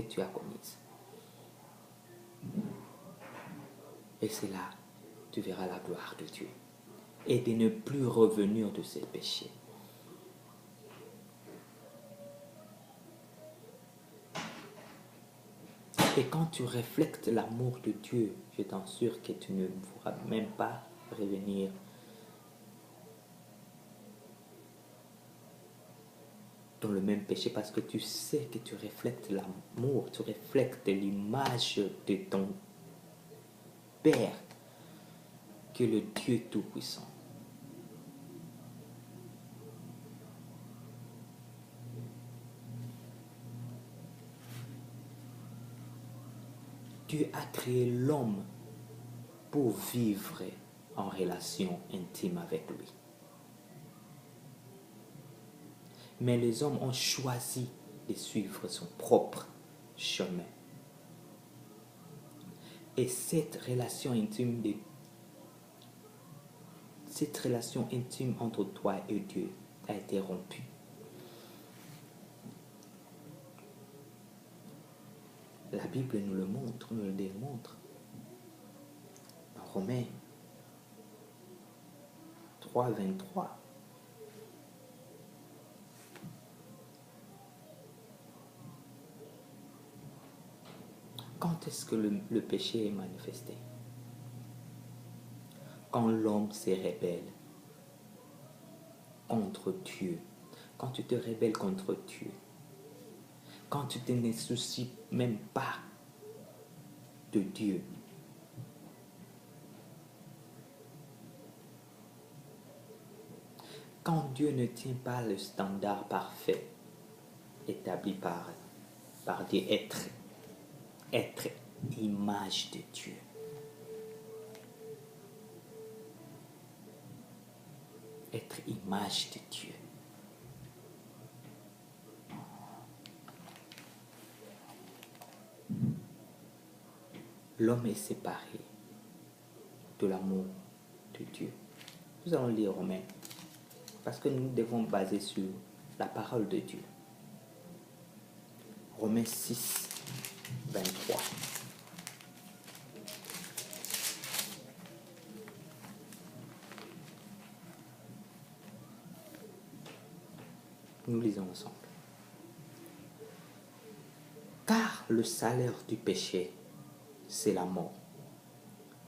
que tu as commises. Et c'est là que tu verras la gloire de Dieu. Et de ne plus revenir de ces péchés. Et quand tu reflètes l'amour de Dieu, je t'assure que tu ne pourras même pas revenir dans le même péché parce que tu sais que tu reflètes l'amour, tu reflètes l'image de ton Père, qui est le Dieu Tout-Puissant. Dieu a créé l'homme pour vivre en relation intime avec lui. Mais les hommes ont choisi de suivre son propre chemin. Et cette relation intime entre toi et Dieu a été rompue. La Bible nous le montre, nous le démontre. En Romains 3, 23. Quand est-ce que le péché est manifesté? Quand l'homme se rebelle contre Dieu. Quand tu te rebelles contre Dieu. Quand tu te ne soucies même pas de Dieu. Quand Dieu ne tient pas le standard parfait établi par Dieu, être image de Dieu. Être image de Dieu. L'homme est séparé de l'amour de Dieu. Nous allons lire Romains, parce que nous devons baser sur la parole de Dieu. Romains 6, 23. Nous lisons ensemble. Car le salaire du péché, c'est la mort.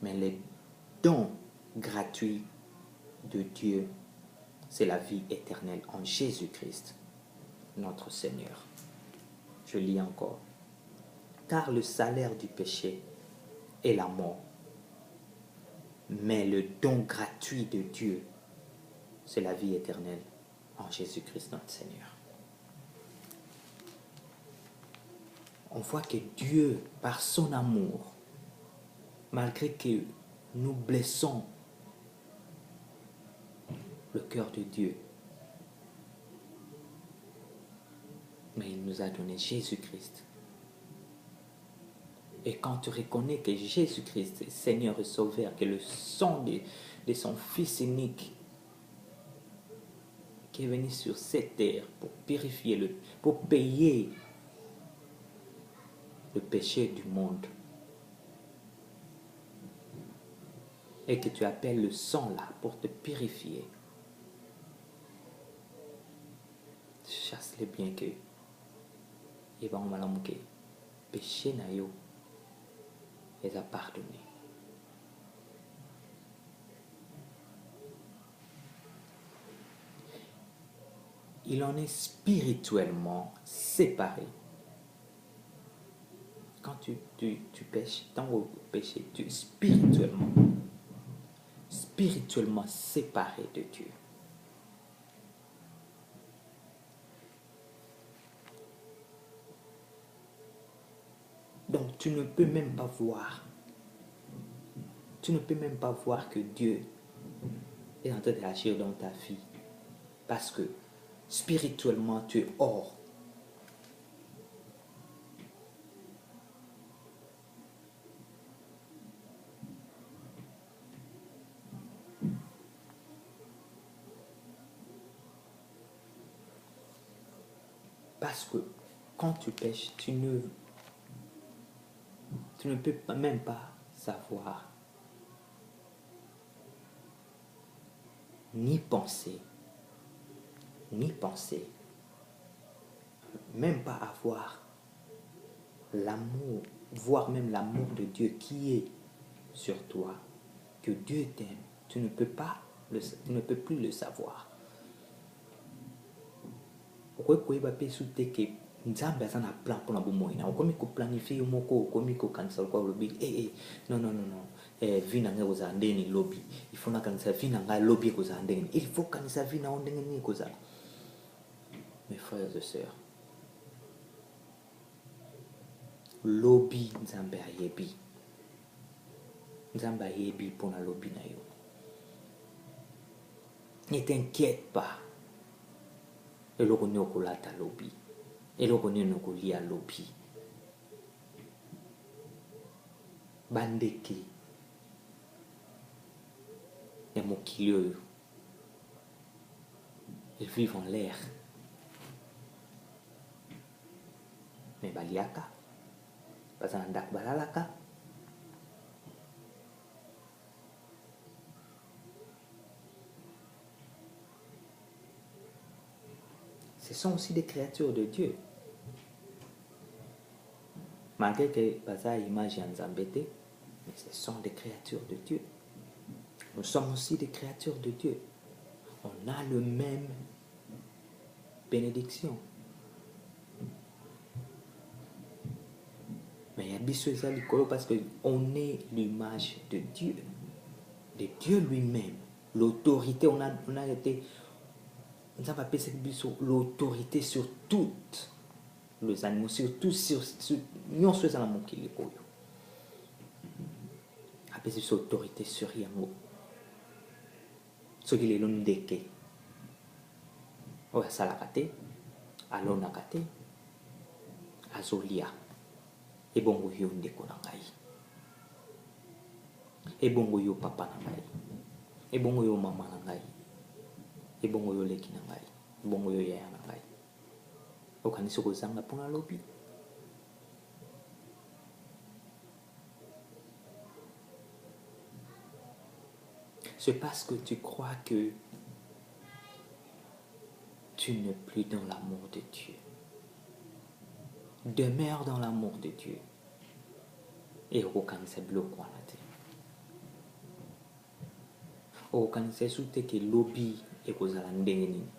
Mais le don gratuit de Dieu, c'est la vie éternelle en Jésus-Christ, notre Seigneur. Je lis encore. Car le salaire du péché est la mort. Mais le don gratuit de Dieu, c'est la vie éternelle en Jésus-Christ, notre Seigneur. On voit que Dieu, par son amour, malgré que nous blessons le cœur de Dieu, mais il nous a donné Jésus-Christ. Et quand tu reconnais que Jésus-Christ est Seigneur et Sauveur, que le sang de son Fils unique qui est venu sur cette terre pour purifier, pour payer le péché du monde, et que tu appelles le sang là pour te purifier, chasse les biens que et va en que péché na yo les a pardonné. Il en est spirituellement séparé. Quand tu pêches, dans le péché, tu es spirituellement séparé de Dieu. Donc tu ne peux même pas voir. Tu ne peux même pas voir que Dieu est en train d'agir dans ta vie. Parce que spirituellement, tu es hors. Parce que quand tu pêches, tu ne tu ne peux même pas savoir, ni penser, même pas avoir l'amour, voire même l'amour de Dieu qui est sur toi, que Dieu t'aime. Tu ne peux plus le savoir. Okoyeba pe sute ke nzambe aza na plan mpona bomoi na okomi koplanifie yo moko okomi kokanisa lokwa olobi non vi na ngai kozala ndenge nini lobi il faut nakanisa vi na ngai lobi ekozala ndenge nini il faut kanisa vi na yo ndenge nini ekozala. Mes frères et sœurs, lobi nzambe ayebi mpona lobi na yo. Ne t'inquiète pas eloko nini okolata lobi, eloko nini okolia lobi. Bandeke ya mokili oyo, ils vivent en l'air, mais baliaka baza na ndako balalaka. Ce sont aussi des créatures de Dieu. Malgré que baza image ya nzambe te, mais ce sont des créatures de Dieu. Nous sommes aussi des créatures de Dieu. On a le même bénédiction. Mais il y a biso eza likolo parce qu'on est l'image de Dieu lui-même. L'autorité, on a été, nous avons appelé cette biso l'autorité sur toutes les animaux, surtout sur nous sommes dans mon kili oyo. Appelé cette autorité sur yango. Ce qui est l'homme ndeke. Oya salakate, alonakate, azolia. Ebongo yo ndeko na ngai. Ebongo yo papa na ngai. Ebongo yo mama na ngai. Ebongo yo leki na ngai. Ebongo yo yaya na ngai. Okanisi kozanga mpona lobi. C'est parce que tu crois que tu n'es plus dans l'amour de Dieu. Demeure dans l'amour de Dieu. Et okanisa biloko wana te. Okanisa sute ke lobi ekozala ndenge nini.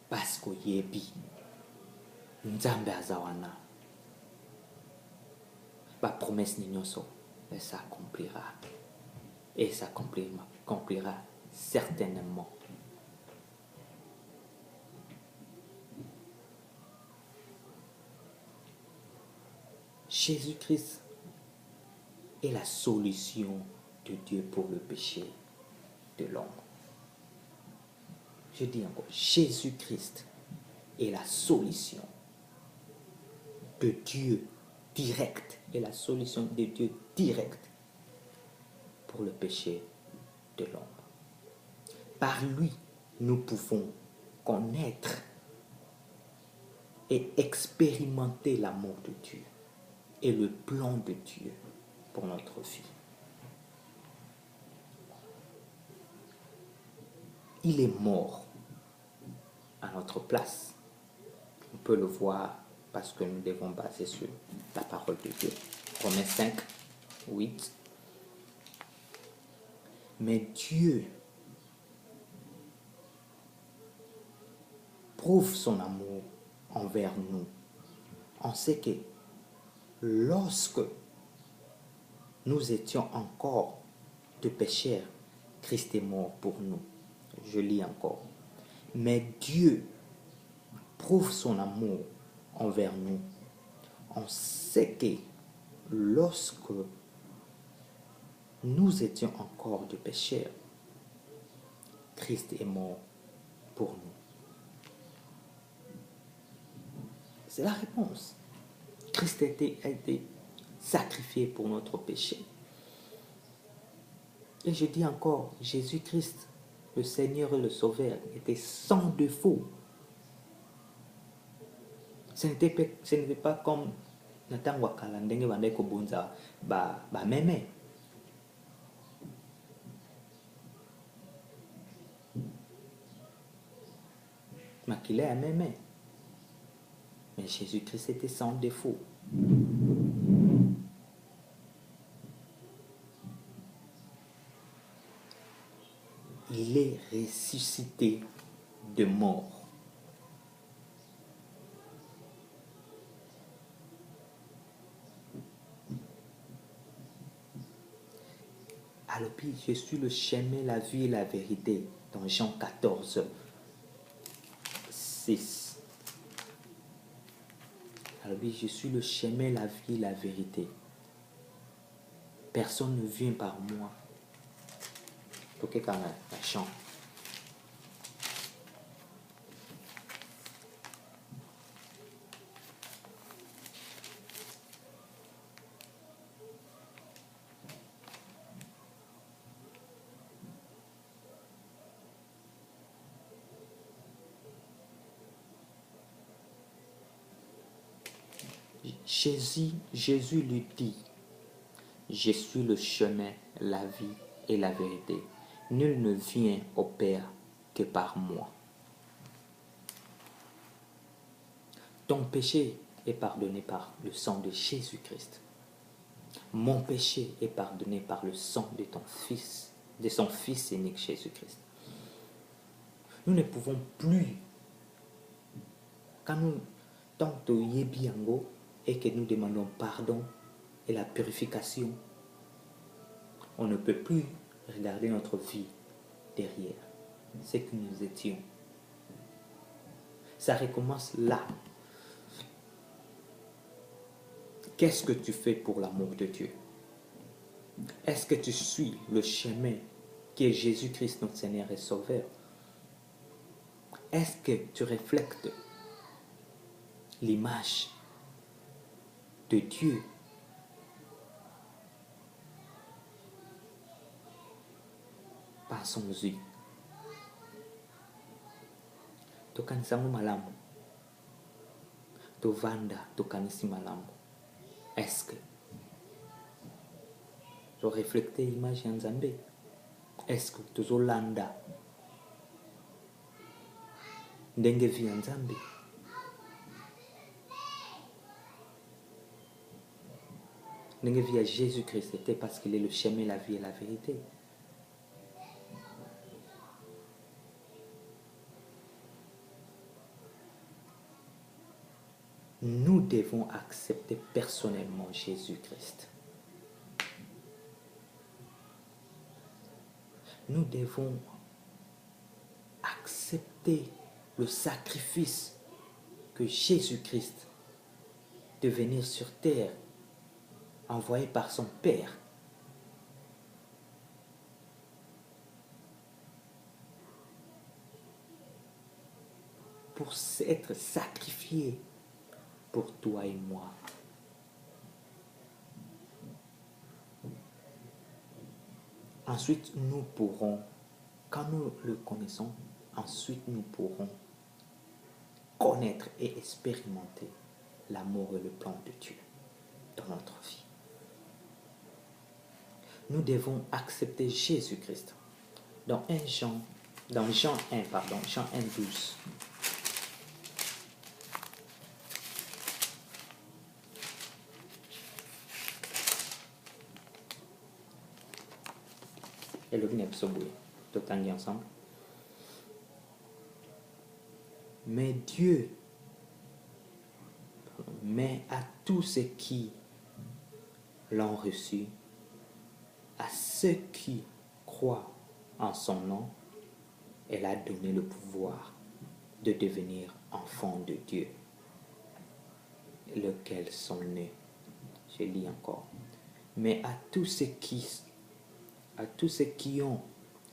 Parce que yebi nzambe aza wana. Ba promesse ni nyonso s'accomplira. Et s'accomplira certainement. Jésus-Christ est la solution de Dieu pour le péché de l'homme. Je dis encore, Jésus-Christ est la solution de Dieu direct, est la solution de Dieu directe pour le péché de l'homme. Par lui, nous pouvons connaître et expérimenter l'amour de Dieu et le plan de Dieu pour notre vie. Il est mort à notre place. On peut le voir parce que nous devons baser sur la parole de Dieu. Romains 5, 8. Mais Dieu prouve son amour envers nous. On sait que lorsque nous étions encore de pécheurs, Christ est mort pour nous. Je lis encore. Mais Dieu prouve son amour envers nous. On sait que lorsque nous étions encore de pécheurs, Christ est mort pour nous. C'est la réponse. Christ a été sacrifié pour notre péché. Et je dis encore, Jésus-Christ, le Seigneur et le Sauveur, était sans défaut. Ce n'était pas comme na ntango ya kala ndenge bandaki kobonza bameme makila ya meme. Mais Jésus-Christ était sans défaut. Il est ressuscité de mort. Alors puis, je suis le chemin, la vie et la vérité. Dans Jean 14, 6. Alors puis, je suis le chemin, la vie et la vérité. Personne ne vient par moi. Ok, quand même, la chant. Jésus lui dit, je suis le chemin, la vie et la vérité. Nul ne vient au Père que par moi. Ton péché est pardonné par le sang de Jésus-Christ. Mon péché est pardonné par le sang de ton Fils, de son Fils unique Jésus-Christ. Nous ne pouvons plus, quand nous tentons yebiango et que nous demandons pardon et la purification, on ne peut plus regarder notre vie derrière ce que nous étions. Ça recommence là. Qu'est-ce que tu fais pour l'amour de Dieu? Est-ce que tu suis le chemin qui est Jésus-Christ, notre Seigneur et Sauveur? Est-ce que tu reflètes l'image de Dieu? Par son yeux. Tokanisangu malamu. Tovanda tokanisi malamu. Est-ce que tu reflètes l'image de Nzambe? Est-ce que tu zolanda ndenge vi ya Nzambe? Ndenge vi ya Jésus-Christ, c'était parce qu'il est le chemin, la vie et la vérité. Nous devons accepter personnellement Jésus-Christ. Nous devons accepter le sacrifice que Jésus-Christ de venir sur terre, envoyé par son Père. Pour être sacrifié pour toi et moi. Ensuite, nous pourrons, quand nous le connaissons, ensuite nous pourrons connaître et expérimenter l'amour et le plan de Dieu dans notre vie. Nous devons accepter Jésus-Christ. Dans Jean 1, Jean 1, 12. Et le vin tout ensemble. Mais Dieu, mais à tous ceux qui l'ont reçu, à ceux qui croient en son nom, elle a donné le pouvoir de devenir enfants de Dieu, lesquels sont nés. Je lis encore. Mais à tous ceux qui ont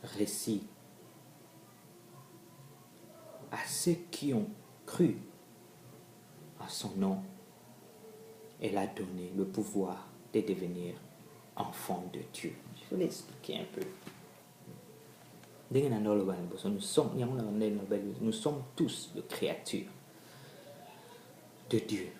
reçu, à ceux qui ont cru à son nom, elle a donné le pouvoir de devenir enfants de Dieu. Je vais l'expliquer un peu. Nous sommes tous des créatures de Dieu.